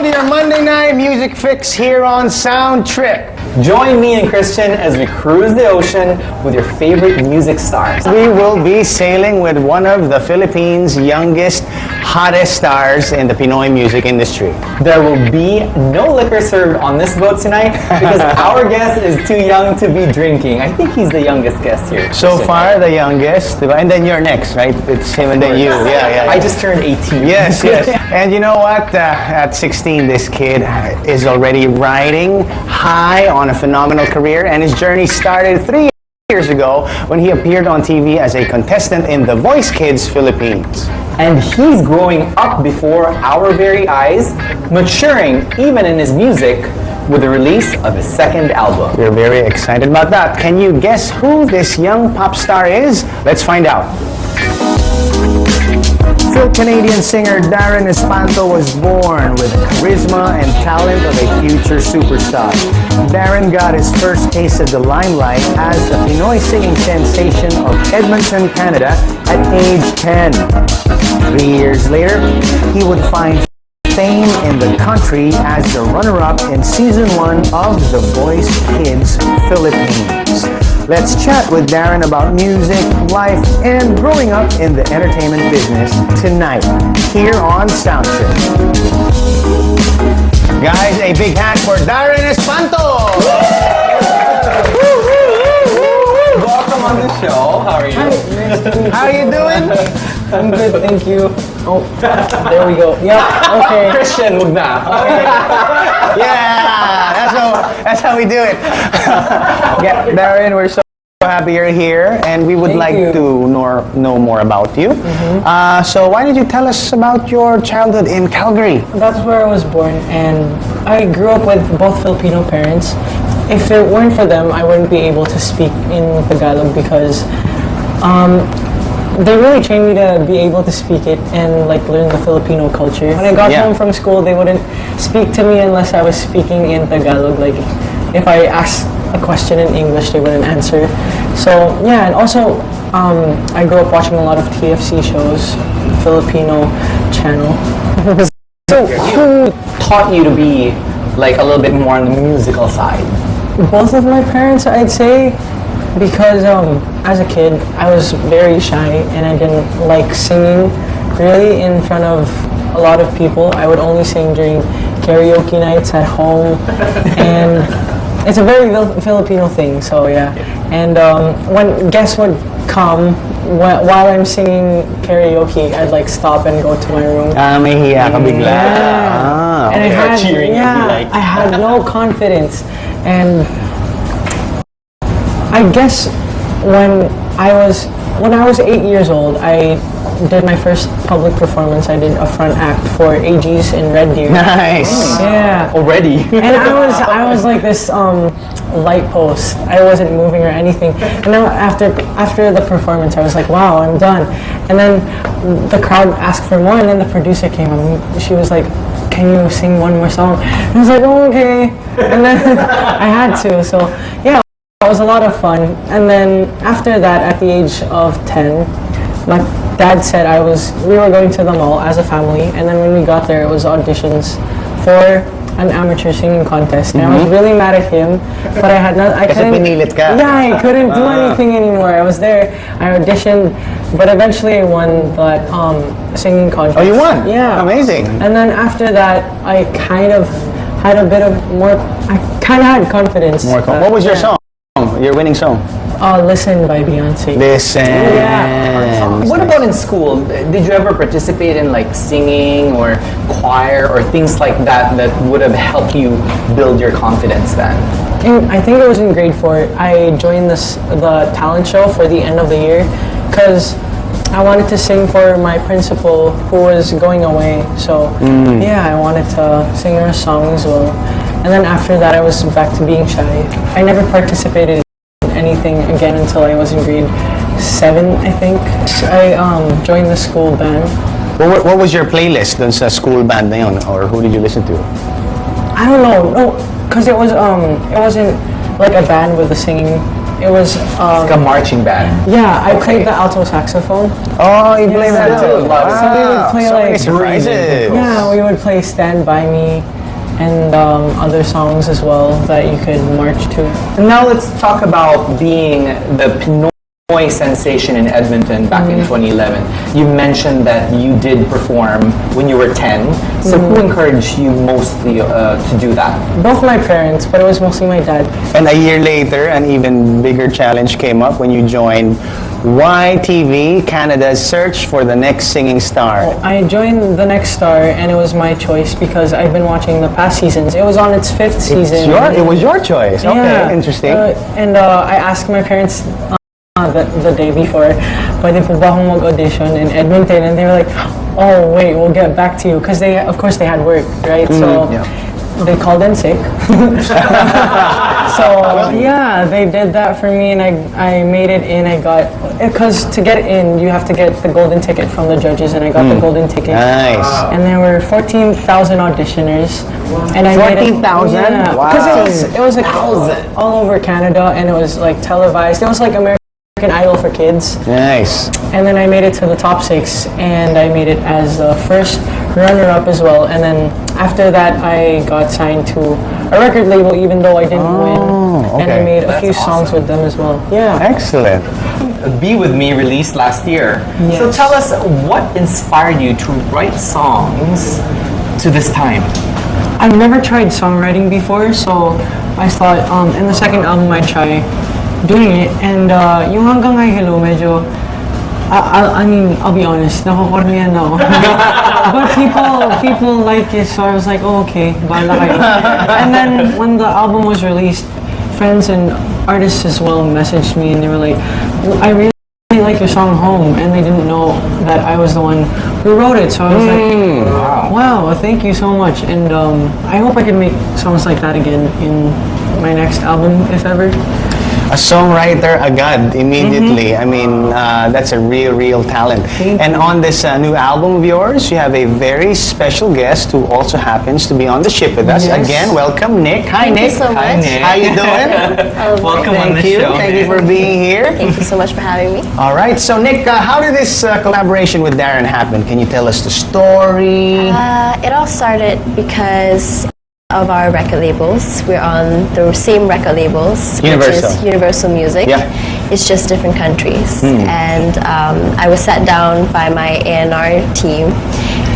to your Monday night music fix here on Sound Trip. Join me and Christian as we cruise the ocean with your favorite music stars. We will be sailing with one of the Philippines' youngest, hottest stars in the Pinoy music industry. There will be no liquor served on this boat tonight because our guest is too young to be drinking. I think he's the youngest guest here. So far, the youngest, and then you're next, right? It's him and then you. Yeah. I just turned 18. Yes. And you know what? At 16, this kid is already riding high on a phenomenal career, and his journey started 3 years ago when he appeared on TV as a contestant in The Voice Kids Philippines. And he's growing up before our very eyes, maturing even in his music with the release of his second album. We're very excited about that. Can you guess who this young pop star is? Let's find out. Phil-Canadian singer Darren Espanto was born with charisma and talent of a future superstar. Darren got his first taste of the limelight as the Pinoy singing sensation of Edmonton, Canada at age 10. 3 years later, he would find fame in the country as the runner-up in Season 1 of The Voice Kids Philippines. Let's chat with Darren about music, life, and growing up in the entertainment business tonight, here on Sound Trip. Guys, a big hand for Darren Espanto! Welcome on the show. How are you? How are you doing? I'm good, thank you. Oh, there we go. Yeah, okay. Christian, wag na. Yeah, that's how we do it. Yeah, Darren, we're so happy you're here, and we would Thank like you. to know more about you. So why did you tell us about your childhood in Calgary? That's where I was born, and I grew up with both Filipino parents. If it weren't for them, I wouldn't be able to speak in Tagalog because they really trained me to be able to speak it and like learn the Filipino culture. When I got home from school, they wouldn't speak to me unless I was speaking in Tagalog. Like if I asked a question in English, they wouldn't answer. So yeah, and also I grew up watching a lot of TFC shows, Filipino channel. So who taught you to be like a little bit more on the musical side? Both of my parents, I'd say, because as a kid, I was very shy and I didn't like singing really in front of a lot of people. I would only sing during karaoke nights at home, and it's a very Filipino thing, so yeah. And when guests would come, while I'm singing karaoke, I'd like stop and go to my room. Mahihiya ka bigla. And I had, cheering and be like, I had no confidence. And I guess when I was 8 years old, I did my first public performance. I did a front act for AGs in Red Deer. Nice. Yeah. Already. And I was like this light post. I wasn't moving or anything. And now after the performance, I was like, wow, I'm done. And then the crowd asked for more, and then the producer came up. She was like, can you sing one more song? And I was like, oh, okay. And then I had to. So yeah, it was a lot of fun. And then after that, at the age of 10, my dad said we were going to the mall as a family, and then when we got there, it was auditions for an amateur singing contest. And I was really mad at him, but I couldn't. Pinilit ka. Yeah, I couldn't do anything anymore. I was there. I auditioned, but eventually I won that singing contest. Oh, you won? Yeah. Amazing. And then after that, I kind of had a bit of more. I kind of had confidence. What was your song? Your winning song? Listen by Beyonce. Listen. Yeah. What about in school? Did you ever participate in like singing or choir or things like that that would have helped you build your confidence then? I think it was in grade 4. I joined the talent show for the end of the year because I wanted to sing for my principal who was going away. So yeah, I wanted to sing her a song as well. And then after that, I was back to being shy. I never participated in anything again until I was in grade 7, I think. I joined the school band. What was your playlist dun sa school band na yun? Or who did you listen to? I don't know. No, because it wasn't like a band with the singing. It was like a marching band. Yeah, I played the alto saxophone. Oh, you played that too. So we would play so like many surprises. Yeah, we would would play Stand By Me and other songs as well that you could march to. And now let's talk about being the Pinoy sensation in Edmonton back in 2011. You mentioned that you did perform when you were 10. So who encouraged you mostly to do that? Both my parents, but it was mostly my dad. And a year later, an even bigger challenge came up when you joined YTV Canada's search for the next singing star. I joined The Next Star, and it was my choice because I've been watching the past seasons. It was on its 5th season. It was your choice. Okay, Yeah. interesting. I asked my parents the day before, pwede po ba akong mag-audition in Edmonton? And they were like, oh wait, we'll get back to you. Because of course they had work, right? So they called in sick. So yeah, they did that for me, and I made it in. I got, because to get in, you have to get the golden ticket from the judges, and I got the golden ticket. Nice. And there were 14,000 auditioners, and I made it. 14,000? Yeah, Wow. because it was like all over Canada, and it was like televised. It was like American Idol for kids. Nice. And then I made it to the top 6, and I made it as the first runner-up as well. And then after that, I got signed to a record label, even though I didn't win. And I okay. made a few songs with them as well. Yeah. Excellent. Be With Me released last year. Yes. So tell us, what inspired you to write songs to this time? I've never tried songwriting before, so I thought in the second album I'd try doing it. And yung Hanggang Ay Hello, medyo, I mean, I'll be honest, nakukorniyan ako. But people like it, so I was like, oh, okay, bahala kayo. And then when the album was released, friends and artists as well messaged me, and they were like, I really like your song Home, and they didn't know that I was the one who wrote it. So I was like, wow, thank you so much. And I hope I can make songs like that again in my next album, if ever. A songwriter agad immediately. I mean, that's a real talent. And on this new album of yours, you have a very special guest who also happens to be on the ship with us. Yes. Again, welcome, Nick. Hi, Thank Nick. you so much. Hi, Nick. How you doing? Welcome on the Thank you. show. Thank you for being here. Thank you so much for having me. All right. So, Nick, how did this collaboration with Darren happen? Can you tell us the story? It all started because of our record labels. We're on the same record labels, which Universal. is Universal Music. Yeah. It's just different countries. And I was sat down by my A&R team,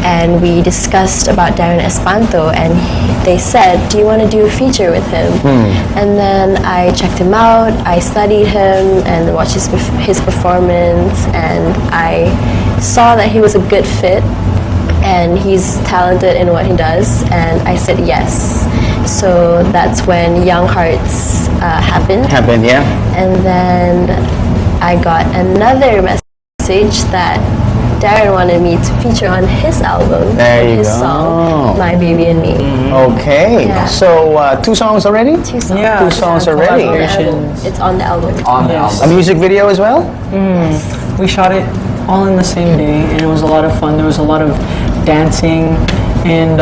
and we discussed about Darren Espanto, and they said, do you want to do a feature with him? And then I checked him out, I studied him and watched his performance, and I saw that he was a good fit and he's talented in what he does, and I said yes. So that's when Young Hearts happened. Yeah. And then I got another message that Darren wanted me to feature on his album, There you his go. song, My Baby and Me. Okay. Yeah. So, 2 songs already? 2 songs. Yeah. 2 songs already. On the album. Collaborations. It's on the album. On the Yes. A album. music video as well? We shot it all in the same day, and it was a lot of fun. There was a lot of dancing, and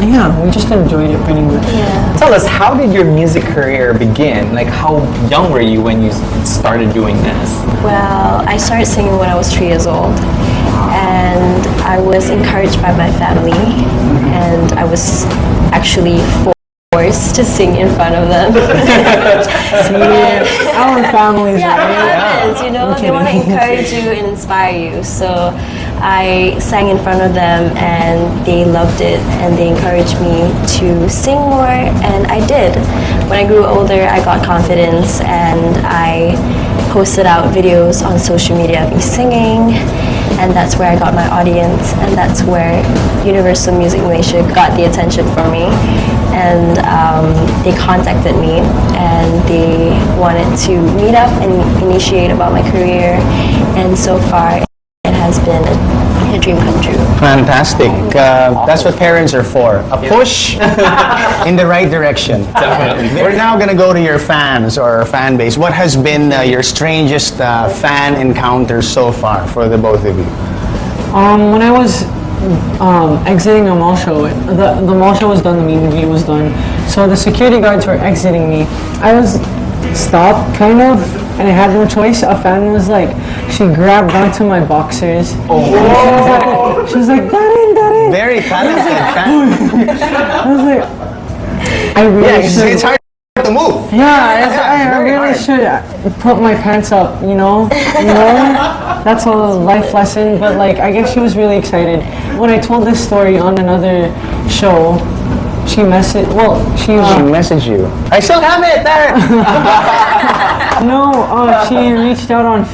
yeah, we just enjoyed it pretty much. Yeah. Tell us, how did your music career begin? Like, how young were you when you started doing this? Well, I started singing when I was 3 years old, and I was encouraged by my family, and I was actually forced to sing in front of them. Our families, Yeah, right? it happens, you know, they want to encourage you and inspire you. So I sang in front of them, and they loved it, and they encouraged me to sing more, and I did. When I grew older, I got confidence, and I posted out videos on social media of me singing, and that's where I got my audience, and that's where Universal Music Malaysia got the attention for me. And they contacted me, and they wanted to meet up and initiate about my career, and so far it has been a dream come true. Fantastic. That's what parents are for. A push in the right direction. Definitely. We're now going to go to your fans or fan base. What has been your strangest fan encounter so far for the both of you? When I was exiting a mall show, the mall show was done, the meet and greet was done. So the security guards were exiting me. I was stopped, kind of, and I had no choice. A fan was like, she grabbed onto my boxers. Oh. She was like, Darren. very talented fan. I was like, I really should. It's hard to move. Yeah, I very really hard. should put my pants up, you know? That's a life lesson, but like, I guess she was really excited. When I told this story on another show, she messaged you. I still have it there. she reached out on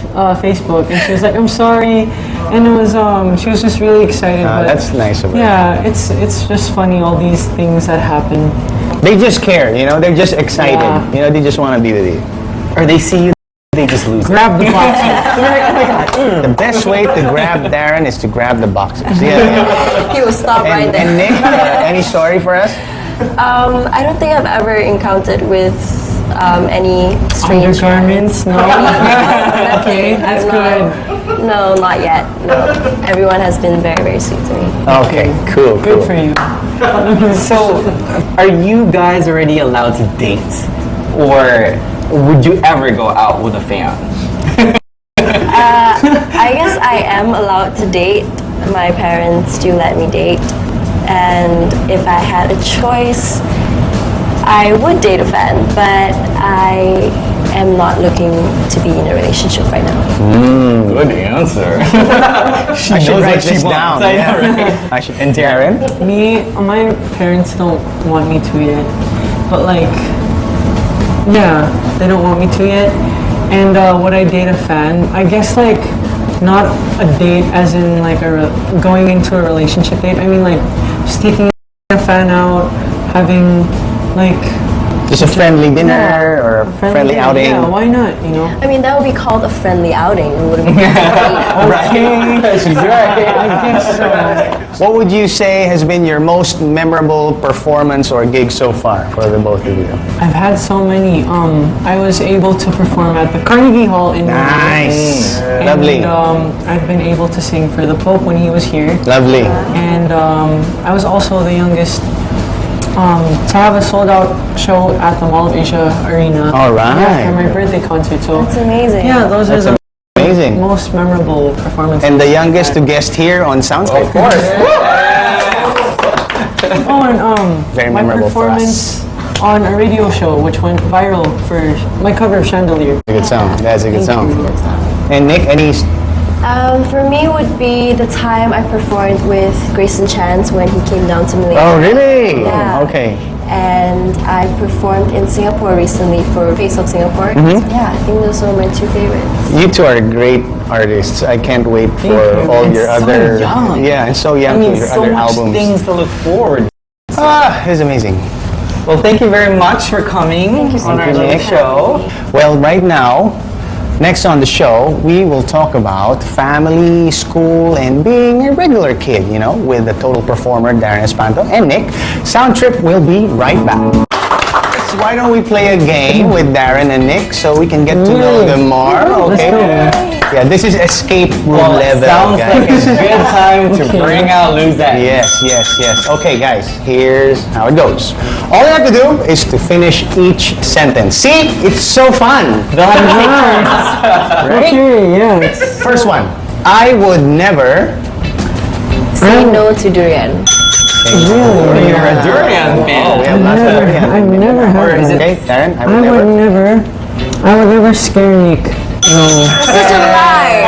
Facebook and she was like, I'm sorry. And it was, she was just really excited. But That's nice of her. yeah, it's just funny, all these things that happen. They just care, you know, they're just excited. Yeah. You know, they just want to be with you. Or they see you, they just lose it. Grab the box. The best way to grab Darren is to grab the boxes. Yeah. He will stop right there. And Nick, any story for us? I don't think I've ever encountered with any strange Undergarments? No. Okay, that's good. No, not yet. No, everyone has been very, very sweet to me. Okay, cool. Good for you. So, are you guys already allowed to date? Or would you ever go out with a fan? I guess I am allowed to date. My parents do let me date. And if I had a choice, I would date a fan, but I am not looking to be in a relationship right now. Good answer. I should write this down. I know, Yeah. right? I should. And Darren? My parents don't want me to yet, but like, yeah, they don't want me to yet. And would I date a fan? I guess like, not a date as in like going into a relationship date. I mean like, just taking a fan out, having like Just a friendly dinner or a friendly dinner. outing? Yeah, why not? You know. I mean, that would be called a friendly outing. It wouldn't be I guess so. What would you say has been your most memorable performance or gig so far for the both of you? I've had so many. I was able to perform at the Carnegie Hall in New York. Nice. And, Lovely. I've been able to sing for the Pope when he was here. Lovely. And I was also the youngest to have a sold-out show at the Mall of Asia Arena. All right. Yeah, for my birthday concert. So That's amazing. yeah, those are the Amazing. most memorable performances. And the youngest to guest here on SOUNDTRIP. Of course. Oh, and Very my memorable for performance on a radio show, which went viral for my cover of Chandelier. Good sound. That's a good Thank sound. you. And Nick, any? For me would be the time I performed with Grayson Chance when he came down to Malaysia. Oh, really? Yeah. Okay. And I performed in Singapore recently for Face of Singapore. Mm-hmm. So yeah, I think those are my two favorites. You two are great artists. I can't wait for you. all And your so other. young. Yeah, and so I young mean, to your so other much albums. things to look forward. It's amazing. Well, thank you very much for coming on our Thank you, little Nick. show. Well, right now, next on the show, we will talk about family, school, and being a regular kid, you know, with the total performer, Darren Espanto and Nick. SOUNDTRIP will be right back. So why don't we play a game with Darren and Nick so we can get to know them more, okay? Yeah, this is escape room Well, it level, sounds guys. like a good time to bring out loose ends. Yes. Okay, guys, here's how it goes. All you have to do is to finish each sentence. See, it's so fun. They'll have to take turns. Ready? Okay, yeah. It's, First one. I would never. Say no to durian. really? You're a durian fan. We have lots of durian. I've never had that. Okay, Darren, I I would never. would never scare Nick. No. Such a lie.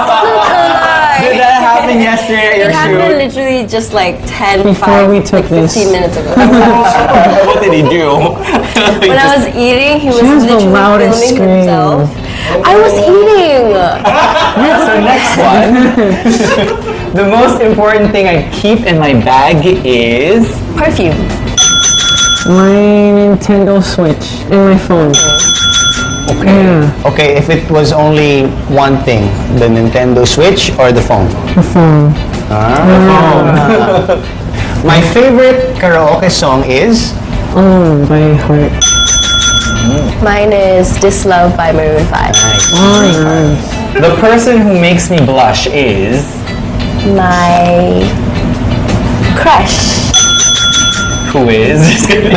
Such a Did lie. that happen yesterday at your It happened shoot? literally just like 10, Before 5, we took like this. 15 minutes ago. What did he do? When I was eating, he was She has the literally loudest filming scream. himself. I was eating. So next one. The most important thing I keep in my bag is... Perfume. My Nintendo Switch and my phone. Yeah, Okay, if it was only one thing, the Nintendo Switch or the phone? the phone. My favorite karaoke song is. Oh, by heart. Mine is This Love by Maroon 5. Oh, nice. The person who makes me blush is... My crush. Who is? Good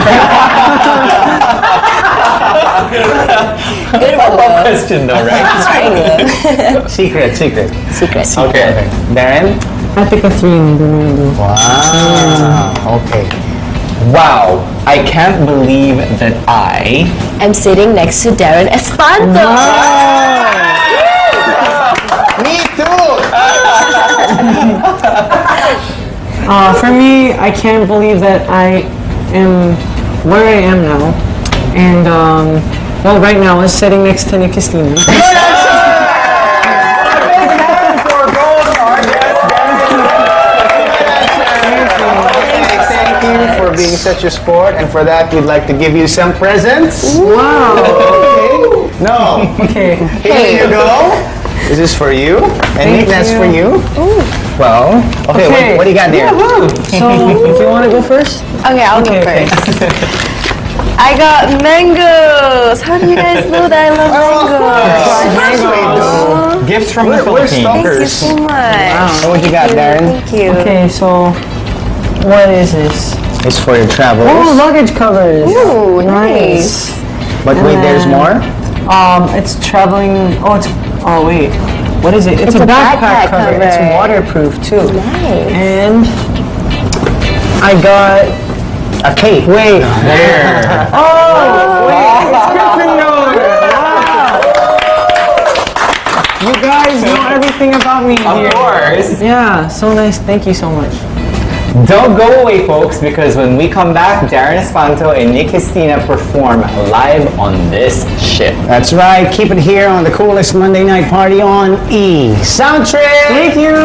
one though. Question though, right? Trying to. Secret. Secret. Okay. Darren? I pick a 3 and do. Wow. Okay. Wow, I can't believe that I I'm sitting next to Darren Espanto. Me too. For me, I can't believe that I am where I am now. And, well, right now, I'm sitting next to Qistina. Thank you for being such a sport, and for that, we'd like to give you some presents. Wow. Okay. No. Okay. Here you go. This is for you, and Nick, that's for you. well, Okay, what do you got there? So, do you want to go first? Okay, I'll go Okay. first. I got mangoes. How do you guys know that I love mangoes? gifts from the We're Philippines. Thank you stalkers. so much. So what you got, Darren? Thank you. Okay, so, what is this? It's for your travels. Oh, luggage covers. Ooh, nice. But wait, there's more? It's traveling, oh wait, what is it? It's a backpack cover. It's cover. waterproof too. Nice. And I got, A cake. wait. There. Oh, wait, it's Gryffindor. Wow. You guys know everything about me Of here. course. Yeah, so nice. Thank you so much. Don't go away, folks, because when we come back, Darren Espanto and Qistina perform live on this ship. That's right. Keep it here on the coolest Monday night party on E. Sound Trip. Thank you.